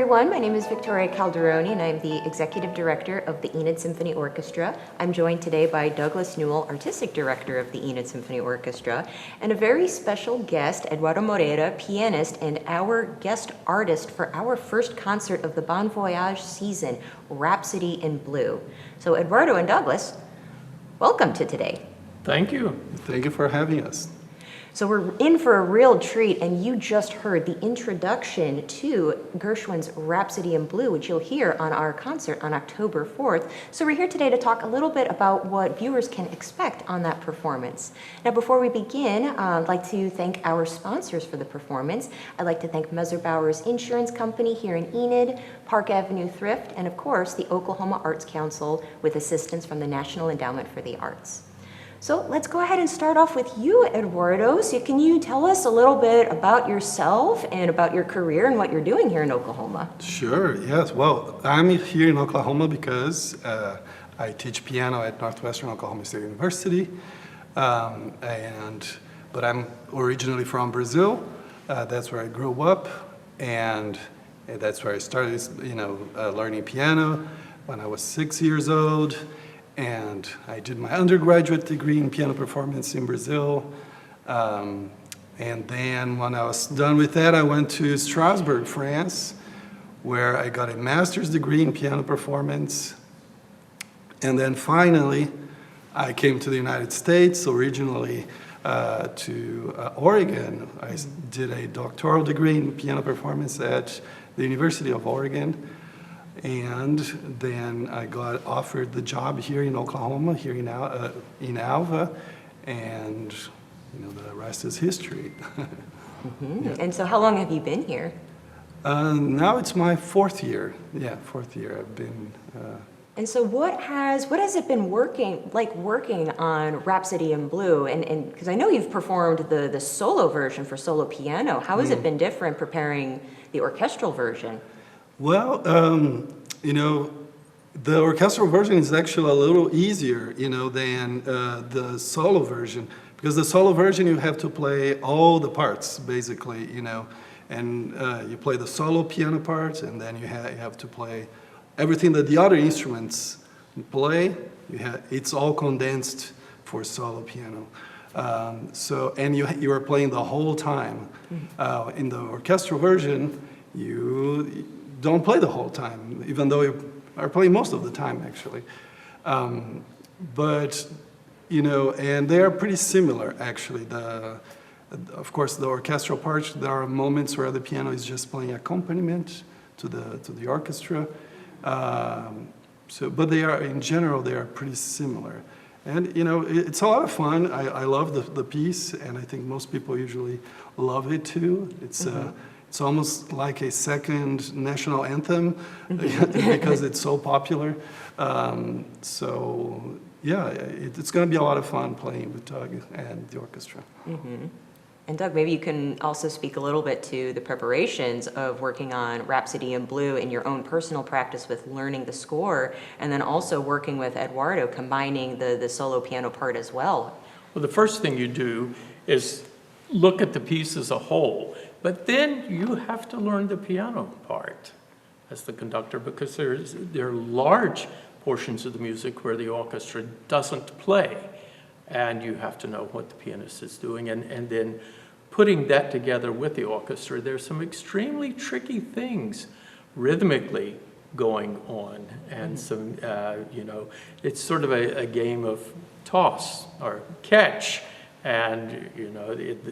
everyone. My name is Victoria Calderoni, and I'm the Executive Director of the Enid Symphony Orchestra. I'm joined today by Douglas Newell, Artistic Director of the Enid Symphony Orchestra, and a very special guest, Eduardo Moreira, pianist and our guest artist for our first concert of the Bon Voyage season, Rhapsody in Blue. So Eduardo and Douglas, welcome to today. Thank you. Thank you for having us. So we're in for a real treat, and you just heard the introduction to Gershwin's Rhapsody in Blue, which you'll hear on our concert on October 4th. So we're here today to talk a little bit about what viewers can expect on that performance. Now, before we begin, I'd like to thank our sponsors for the performance. I'd like to thank Messer-Bauer's Insurance Company here in Enid, Park Avenue Thrift, and of course, the Oklahoma Arts Council with assistance from the National Endowment for the Arts. So let's go ahead and start off with you, Eduardo. So can you tell us a little bit about yourself and about your career and what you're doing here in Oklahoma? Sure, yes. Well, I'm here in Oklahoma because I teach piano at Northwestern Oklahoma State University. But I'm originally from Brazil. That's where I grew up, and that's where I started, learning piano when I was 6 years old. And I did my undergraduate degree in piano performance in Brazil. And then when I was done with that, I went to Strasbourg, France, where I got a master's degree in piano performance. And then finally, I came to the United States, originally to Oregon. I did a doctoral degree in piano performance at the University of Oregon. And then I got offered the job here in Oklahoma, here in Alva, and the rest is history. Mm-hmm. Yeah. And so how long have you been here? Now it's my fourth year. Yeah, fourth year I've been. And so what has it been working on Rhapsody in Blue? And because I know you've performed the solo version for solo piano. How has it been different preparing the orchestral version? Well, the orchestral version is actually a little easier, than the solo version, because the solo version you have to play all the parts, basically, and you play the solo piano part, and then you have to play everything that the other instruments play. It's all condensed for solo piano. And you are playing the whole time. In the orchestral version, you don't play the whole time, even though you are playing most of the time, actually. And they are pretty similar, actually. Of course, the orchestral parts, there are moments where the piano is just playing accompaniment to the orchestra. But they are, in general, they are pretty similar. And, it's a lot of fun. I love the piece, and I think most people usually love it, too. It's almost like a second national anthem because it's so popular. It's going to be a lot of fun playing with Doug and the orchestra. Mm-hmm. And Doug, maybe you can also speak a little bit to the preparations of working on Rhapsody in Blue in your own personal practice with learning the score, and then also working with Eduardo, combining the solo piano part as well. Well, the first thing you do is look at the piece as a whole. But then you have to learn the piano part as the conductor, because there are large portions of the music where the orchestra doesn't play, and you have to know what the pianist is doing, and then putting that together with the orchestra. There's some extremely tricky things rhythmically going on, and some it's sort of a game of toss or catch. And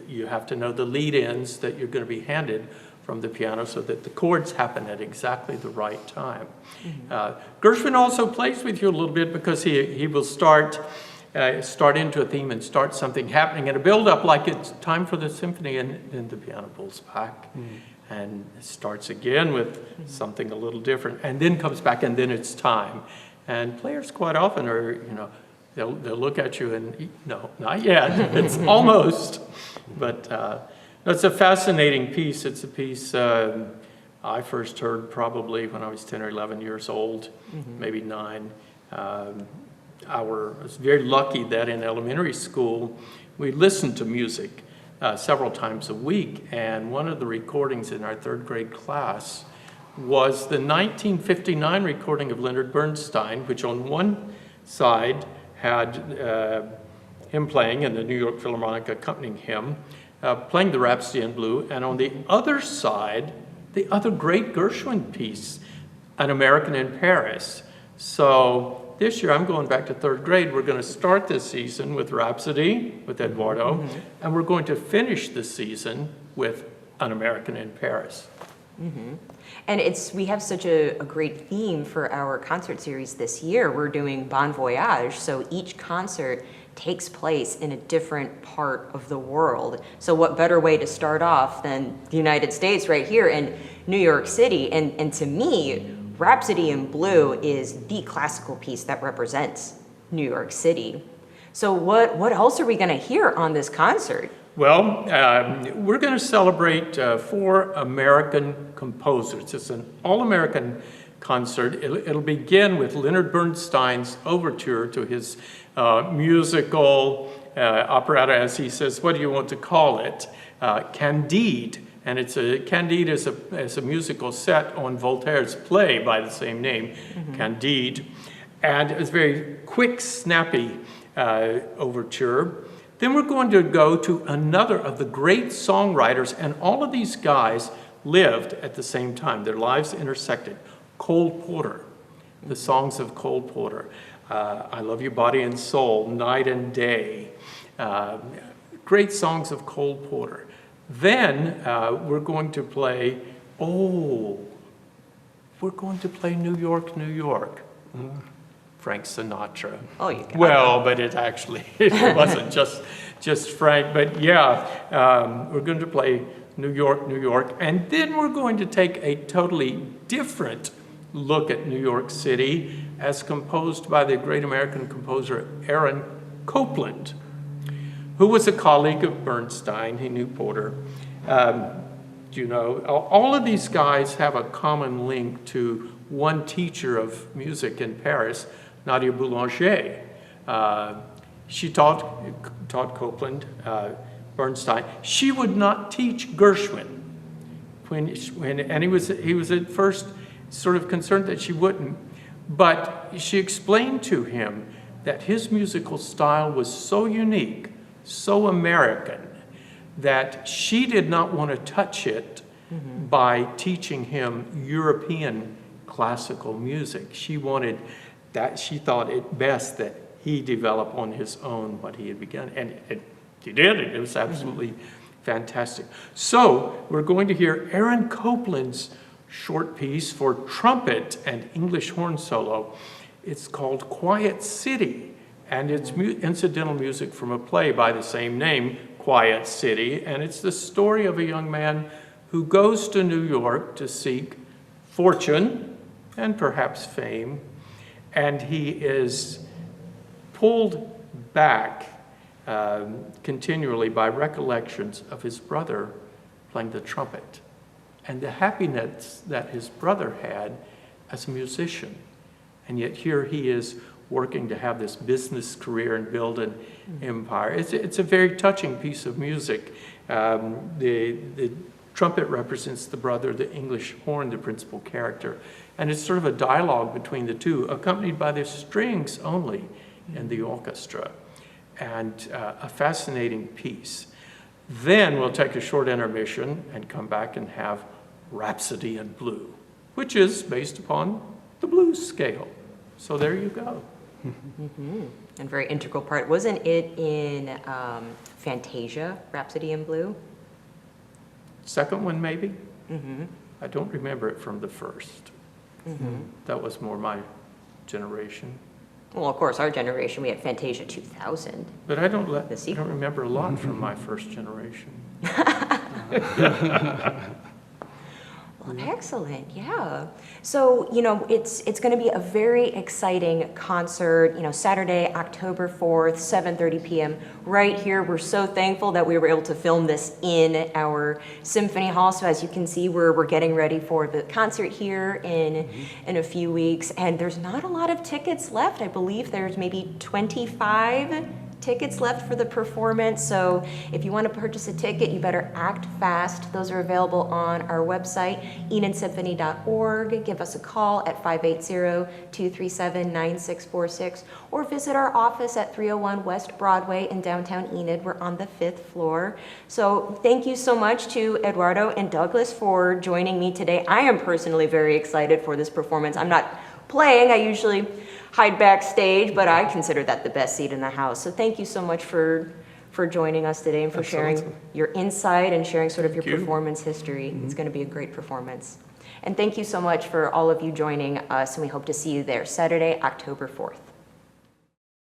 you have to know the lead-ins that you're going to be handed from the piano so that the chords happen at exactly the right time. Gershwin also plays with you a little bit, because he will start into a theme and start something happening and a build-up like it's time for the symphony, and then the piano pulls back and starts again with something a little different, and then comes back, and then it's time. And players quite often are, They'll look at you and, no, not yet. It's almost. But it's a fascinating piece. It's a piece I first heard probably when I was 10 or 11 years old, maybe 9. I was very lucky that in elementary school we listened to music several times a week. And one of the recordings in our 3rd grade class was the 1959 recording of Leonard Bernstein, which on one side had him playing and the New York Philharmonic accompanying him, playing the Rhapsody in Blue, and on the other side, the other great Gershwin piece, An American in Paris. So this year, I'm going back to third grade. We're going to start this season with Rhapsody, with Eduardo, and we're going to finish the season with An American in Paris. And we have such a great theme for our concert series this year. We're doing Bon Voyage, so each concert takes place in a different part of the world. So what better way to start off than the United States right here in New York City? And to me, Rhapsody in Blue is the classical piece that represents New York City. So what else are we going to hear on this concert? Well, we're going to celebrate 4 American composers. It's an all-American concert. It'll begin with Leonard Bernstein's overture to his musical operetta, as he says, what do you want to call it? Candide. And Candide is a musical set on Voltaire's play by the same name, Candide. And it's a very quick, snappy overture. Then we're going to go to another of the great songwriters, and all of these guys lived at the same time. Their lives intersected. Cole Porter, the songs of Cole Porter. I Love You Body and Soul, Night and Day. Great songs of Cole Porter. Then we're going to play, New York, New York. Frank Sinatra. Oh, you got Well, but it wasn't just Frank. But yeah, we're going to play New York, New York. And then we're going to take a totally different look at New York City as composed by the great American composer Aaron Copland, who was a colleague of Bernstein. He knew Porter. All of these guys have a common link to one teacher of music in Paris, Nadia Boulanger. She taught Copland, Bernstein. She would not teach Gershwin, and he was at first sort of concerned that she wouldn't, but she explained to him that his musical style was so unique, so American, that she did not want to touch it by teaching him European classical music. She thought it best that he develop on his own what he had begun. And he did. It was absolutely fantastic. So we're going to hear Aaron Copland's short piece for trumpet and English horn solo. It's called Quiet City, and it's incidental music from a play by the same name, Quiet City. And it's the story of a young man who goes to New York to seek fortune and perhaps fame, and he is pulled back continually by recollections of his brother playing the trumpet and the happiness that his brother had as a musician. And yet here he is working to have this business career and build an empire. It's a very touching piece of music. The trumpet represents the brother, the English horn, the principal character. And it's sort of a dialogue between the two, accompanied by the strings only in the orchestra. And a fascinating piece. Then we'll take a short intermission and come back and have Rhapsody in Blue, which is based upon the blues scale. So there you go. And very integral part. Wasn't it in Fantasia, Rhapsody in Blue? Second one, maybe? I don't remember it from the first. That was more my generation. Well, of course, our generation, we had Fantasia 2000. But I don't sequel. remember a lot from my first generation. Well, excellent, yeah. So, it's going to be a very exciting concert, Saturday, October 4th, 7:30 p.m. right here. We're so thankful that we were able to film this in our Symphony Hall. So as you can see, we're getting ready for the concert here in a few weeks. And there's not a lot of tickets left. I believe there's maybe 25 tickets left for the performance, so if you want to purchase a ticket, you better act fast. Those are available on our website, enidsymphony.org. Give us a call at 580-237-9646, or visit our office at 301 West Broadway in downtown Enid. We're on the 5th floor. So thank you so much to Eduardo and Douglas for joining me today. I am personally very excited for this performance. I'm not playing, I usually hide backstage, but I consider that the best seat in the house. So thank you so much for joining us today and for sharing your insight and sharing sort of your performance history. It's going to be a great performance. And thank you so much for all of you joining us, and we hope to see you there Saturday, October 4th.